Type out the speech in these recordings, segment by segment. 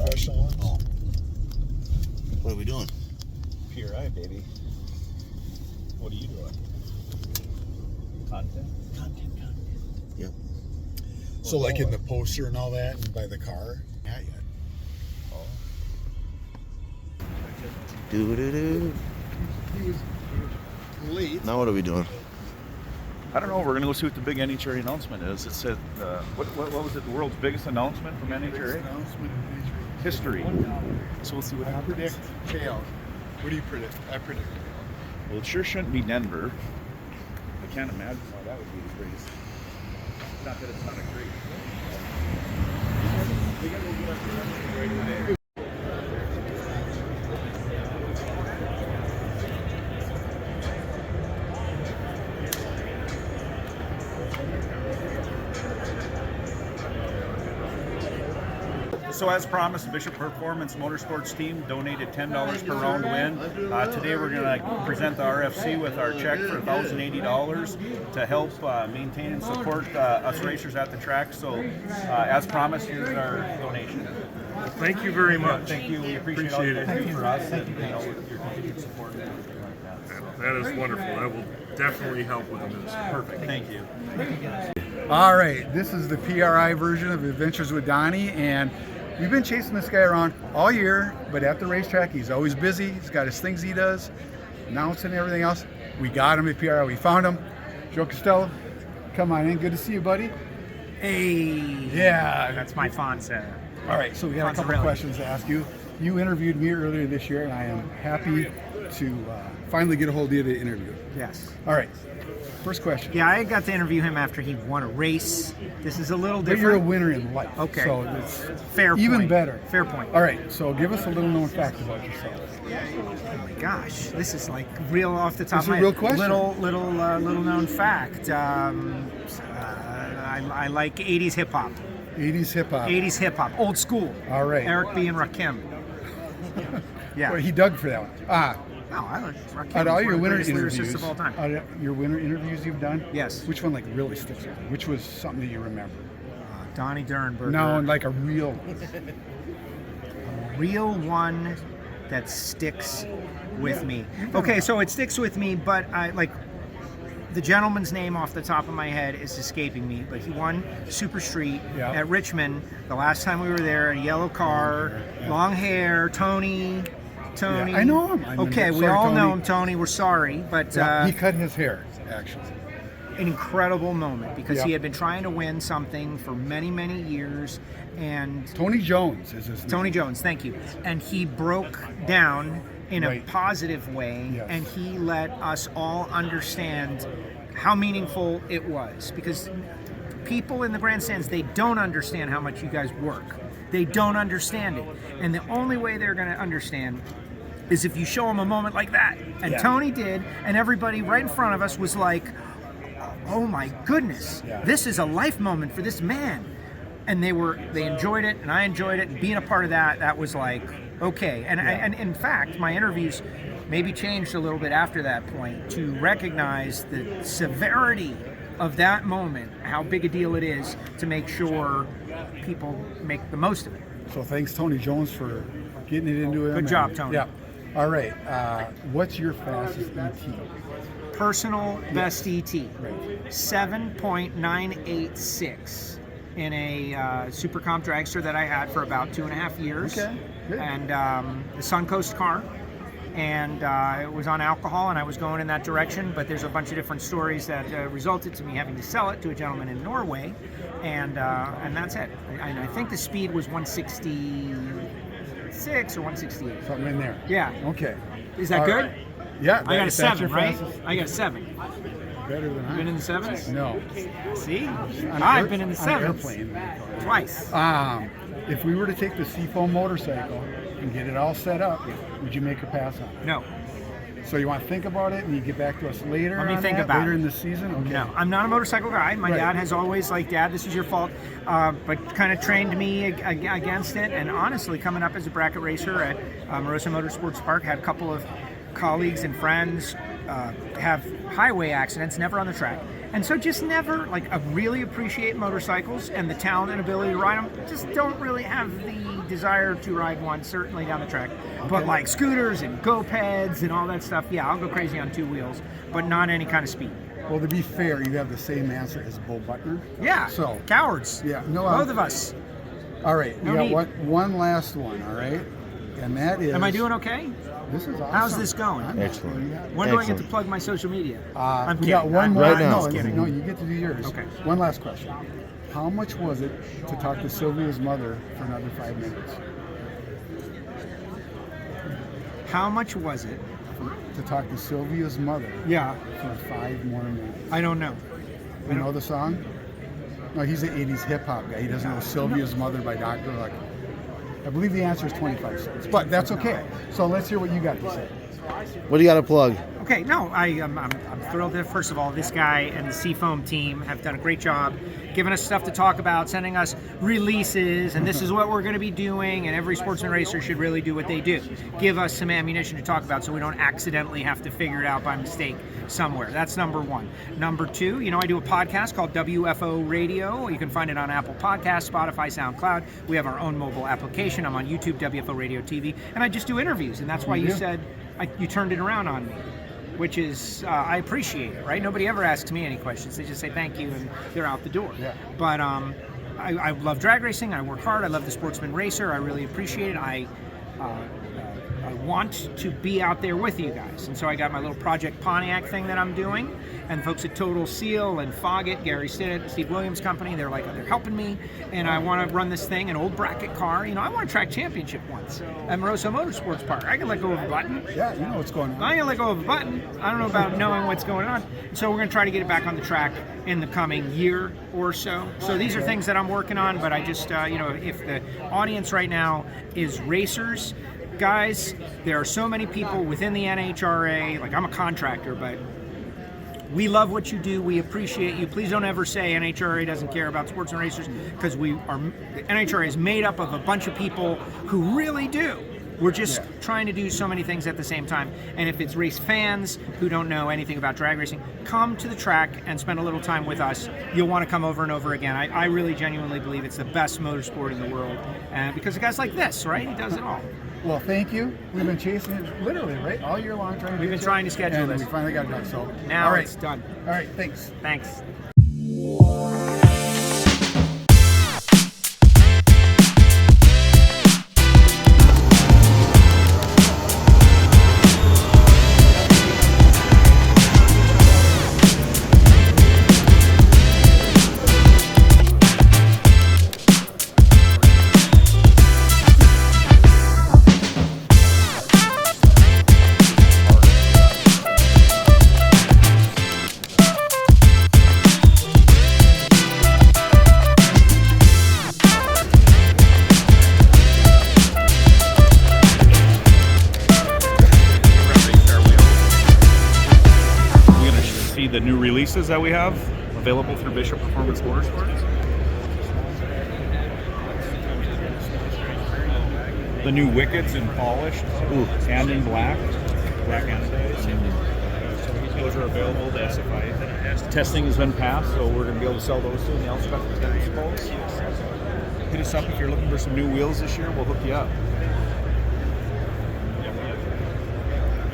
professional ones. Oh. What are we doing? PRI, baby. What are you doing? Content. Yep. So like in the poster and all that, and by the car. Yeah, yeah. Oh. Do-do-do. He was late. Now what are we doing? I don't know. We're going to go see what the big NHRA announcement is. It said, what was it? The world's biggest announcement from NHRA? Announcement in History. So we'll see what I happens. predict tail. What do you predict? I predict tail. Well, it sure shouldn't be Denver. I can't imagine why that would be the greatest. Not that it's not a great. So as promised, the Bishop Performance Motorsports team donated $10 per round win. Today we're going to present the RFC with our check for $1,080 to help maintain and support us racers at the track. So as promised, here's our donation. Thank you very much. Thank you. We appreciate all you guys do for us. Thank you for your continued support and everything like that. That is wonderful. That will definitely help with this. Perfect. Thank you. All right, this is the PRI version of Adventures with Donnie, and we've been chasing this guy around all year, but at the racetrack, he's always busy. He's got his things he does, announcing and everything else. We got him at PRI. We found him. Joe Costello, come on in. Good to see you, buddy. Hey. Yeah. That's my Fonsa. All right, so we got a couple questions to ask you. You interviewed me earlier this year, and I am happy to finally get a hold of you to interview. Yes. All right, first question. Yeah, I got to interview him after he won a race. This is a little But different. you're a winner in life. Okay. So it's Fair even point. better. Fair point. All right, so give us a little known fact about yourself. Oh my gosh, this is like real off the top This is of my a real question. little known fact. I like 80s hip hop. 80s hip hop. 80s hip hop, old school. All right. Eric B. and Rakim. Yeah. Well, he dug for that one. No, I like Rakim. Out of all your One of the winner greatest interviews, lyricists of all time. out of your winner interviews you've done, Yes. which one like really sticks with you? Which was something that you remember? Donnie Durenberger. No, and like a real. Real one that sticks with me. Okay, so it sticks with me, but I like the gentleman's name off the top of my head is escaping me, but he won Super Street at Richmond the last time we were there. A yellow car, long hair, Tony. Yeah, I know him. Okay, we Sorry, all Tony. know him, Tony. We're sorry, but He cut his hair, actually. an incredible moment because Yeah. he had been trying to win something for many, many years, and Tony Jones is his name. Tony Jones, thank you. And he broke down in a Right. positive way, Yes. and he let us all understand how meaningful it was. Because people in the grandstands, they don't understand how much you guys work. They don't understand it. And the only way they're going to understand is if you show them a moment like that. And Yeah. Tony did, and everybody right in front of us was like, oh my goodness, Yeah. this is a life moment for this man. And they enjoyed it, and I enjoyed it, and being a part of that was like, okay. And in fact, my interviews maybe changed a little bit after that point to recognize the severity of that moment, how big a deal it is to make sure people make the most of it. So thanks, Tony Jones, for getting it into him. Good job, Tony. Yeah. All right. What's your fastest ET? Personal best ET, Right. 7.986 in a Super Comp dragster that I had for about 2.5 years. Okay, good. And the Suncoast car. And it was on alcohol, and I was going in that direction, but there's a bunch of different stories that resulted to me having to sell it to a gentleman in Norway, and that's it. And I think the speed was 166 or 168. Something in there. Yeah. Okay. Is that All good? right. Yeah. I got a if that's 7, your right? fastest- I got a 7. Better than I. Been in the 7s? No. See? On I've air- been in the on 7s. airplane. Twice. If we were to take the Seafoam motorcycle and get it all set up, would you make a pass on it? No. So you want to think about it and you get back to us later? Let me on think that, about later it. in the season. Okay. No, I'm not a motorcycle guy. My Right. dad has always like, Dad, this is your fault, but kind of trained me against it. And honestly, coming up as a bracket racer at Morosa Motorsports Park, had a couple of colleagues and friends have highway accidents, never on the track, And so just never, like, I really appreciate motorcycles and the talent and ability to ride them. Just don't really have the desire to ride one, certainly down the track. But like scooters and go-peds and all that stuff, yeah, I'll go crazy on 2 wheels, but not any kind of speed. Well, to be fair, you have the same answer as Bo Butner. Yeah, So, cowards. yeah, no, Both of us. all right, No we got need. one last one, all right? And that is... Am I doing okay? This is awesome. How's this going? I'm Excellent. not- When do I get to Excellent. plug my social media? I'm we kidding. got one I'm more. Right now. No, just kidding. no, you get to do yours. Okay. One last question. How much was it to talk to Sylvia's mother for another 5 minutes? How much was it? To talk to Sylvia's mother Yeah, for 5 more minutes. I don't know. You know the song? No, he's an 80s hip hop guy. He doesn't know Sylvia's Mother by Dr. Luck. I believe the answer is 25 cents, but that's okay. So let's hear what you got to say. What do you got to plug? Okay, no, I'm thrilled that, first of all, this guy and the Seafoam team have done a great job giving us stuff to talk about, sending us releases, and this is what we're going to be doing, and every sportsman racer should really do what they do. Give us some ammunition to talk about so we don't accidentally have to figure it out by mistake somewhere. That's number one. Number two, you know, I do a podcast called WFO Radio. You can find it on Apple Podcasts, Spotify, SoundCloud. We have our own mobile application. I'm on YouTube, WFO Radio TV, and I just do interviews, and that's why you said you turned it around on me, which is, I appreciate it, right? Nobody ever asks me any questions. They just say thank you and they're out the door. Yeah. But I love drag racing. I work hard. I love the Sportsman racer. I really appreciate it. I want to be out there with you guys. And so I got my little Project Pontiac thing that I'm doing. And folks at Total Seal and Foggett, Gary Stinnett, Steve Williams Company, they're helping me. And I want to run this thing, an old bracket car. You know, I want to track championship once at Moroso Motorsports Park. I can let go of a button. Yeah, you know what's going on. I can let go of a button. I don't know about knowing what's going on. So we're going to try to get it back on the track in the coming year or so. So these are things that I'm working on, but I just, you know, if the audience right now is racers, guys, there are so many people within the NHRA, like I'm a contractor, but we love what you do. We appreciate you. Please don't ever say NHRA doesn't care about sports and racers, because the NHRA is made up of a bunch of people who really do. We're just trying to do so many things at the same time. And if it's race fans who don't know anything about drag racing, come to the track and spend a little time with us. You'll want to come over and over again. I really genuinely believe it's the best motorsport in the world. Because of guys like this, right? He does it all. Well, thank you. We've been chasing it literally, right? All year long trying to We've been trying to schedule and this. we finally got it done. So Now all right. it's done. All right, thanks. Thanks. The new releases that we have available through Bishop Performance Motorsports. The new wickets in polished and in black anodized. Those are available to SFI. Testing has been passed, so we're going to be able to sell those soon. The Elspeth Poles. Hit us up if you're looking for some new wheels this year. We'll hook you up.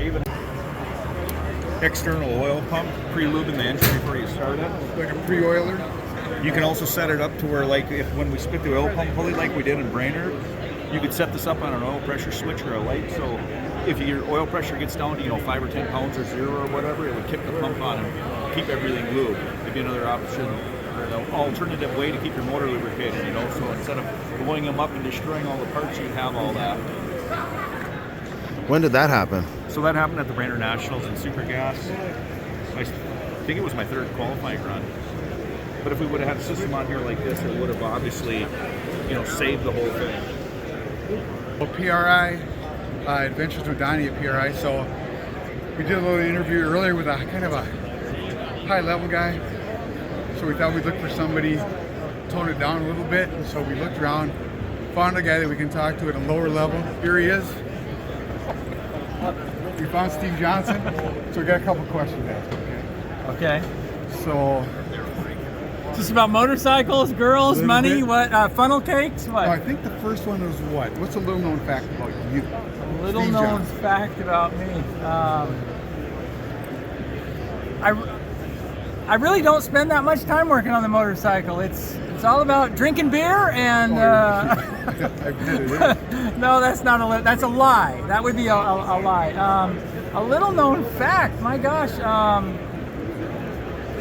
Even external oil pump, pre-lubing the engine before you start it. Like a pre-oiler. You can also set it up to where, like, when we split the oil pump pulley like we did in Brainerd, you could set this up on an oil pressure switch or a light. So if your oil pressure gets down to 5 or 10 pounds or 0 or whatever, it would kick the pump on and keep everything lubed. It'd be another option, or an alternative way to keep your motor lubricated. So instead of blowing them up and destroying all the parts, you'd have all that. When did that happen? So that happened at the Brainerd Nationals in Supergas. I think it was my third qualifying run. But if we would have had a system on here like this, it would have obviously, saved the whole thing. Well, PRI, Adventures with Donnie at PRI. So we did a little interview earlier with a kind of a high-level guy. So we thought we'd look for somebody, tone it down a little bit. And so we looked around, found a guy that we can talk to at a lower level. Here he is. We found Steve Johnson, so we got a couple questions to ask him. Okay. So, Just about motorcycles, girls, Little money, bit. what? Funnel cakes, what? I think the first one was what? What's a little known fact about you? Little Steve known Jobs. fact about me. I really don't spend that much time working on the motorcycle. It's all about drinking beer and. I bet it is. No, that's not that's a lie. That would be a lie. A little known fact. My gosh.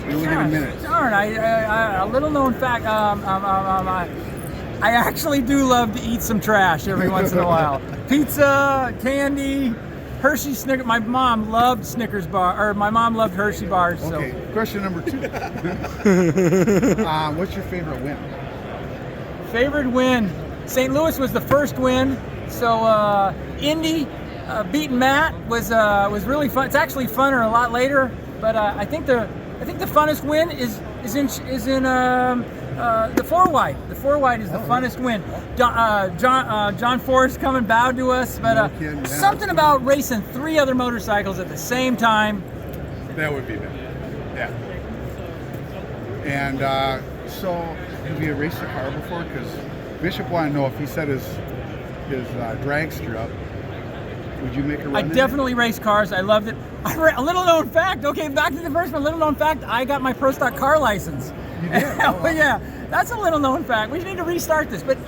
You only get a minute. Darn, a little known fact. I actually do love to eat some trash every once in a while. Pizza, candy, Hershey Snickers. My mom loved Snickers bar, or my mom loved Hershey bars. So. Okay, question number 2. What's your favorite win? Favorite win. St. Louis was the first win. So Indy beating Matt was really fun. It's actually funner a lot later, but I think the funnest win is in the 4-wide. The 4-wide is the funnest win. John Forrest come and bowed to us, but No kidding, yeah, something about racing 3 other motorcycles at the same time. That would be bad. Yeah. And so, have you raced a car before? Because Bishop wanted to know if he set his dragster up, would you make a run? I in it? definitely race cars. I loved it. A little known fact. Okay, back to the first one. Little known fact. I got my pro stock car license. You did? Oh, wow. Yeah, that's a little known fact. We need to restart this. But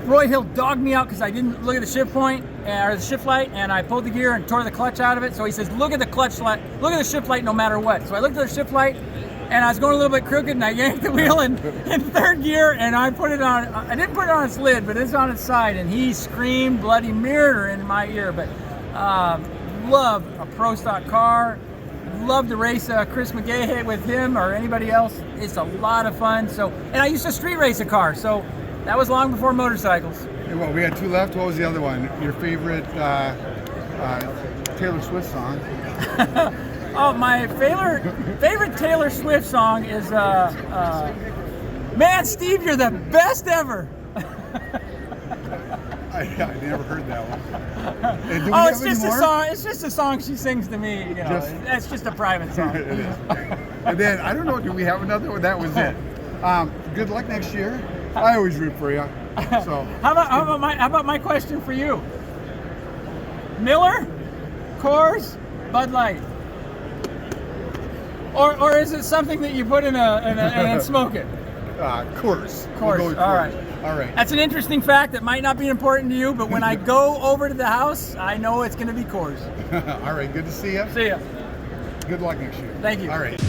Roy Hill dogged me out because I didn't look at the shift point or the shift light, and I pulled the gear and tore the clutch out of it. So he says, look at the clutch light, look at the shift light no matter what. So I looked at the shift light, and I was going a little bit crooked, and I yanked the wheel in 3rd gear, and I put it on. I didn't put it on its lid, but it's on its side, and he screamed bloody murder in my ear. But love a pro stock car. Love to race Chris McGahey with him or anybody else. It's a lot of fun. So, and I used to street race a car, so that was long before motorcycles. Hey, well, we had 2 left. What was the other one? Your favorite Taylor Swift song? Oh, my favorite Taylor Swift song is "Man, Steve, you're the best ever." I never heard that one. Hey, do we Oh, have it's any just a more? song. It's just a song she sings to me. You know, that's just a private song. It is. And then, I don't know, do we have another one? That was it. Good luck next year. I always root for you. So How about my question for you? Miller, Coors, Bud Light, or is it something that you put in and smoke it? Coors. Coors. We'll go with All Coors. right. All right. That's an interesting fact that might not be important to you, but when I go over to the house, I know it's going to be Coors. All right. Good to see you. See ya. Good luck next year. Thank you. All right.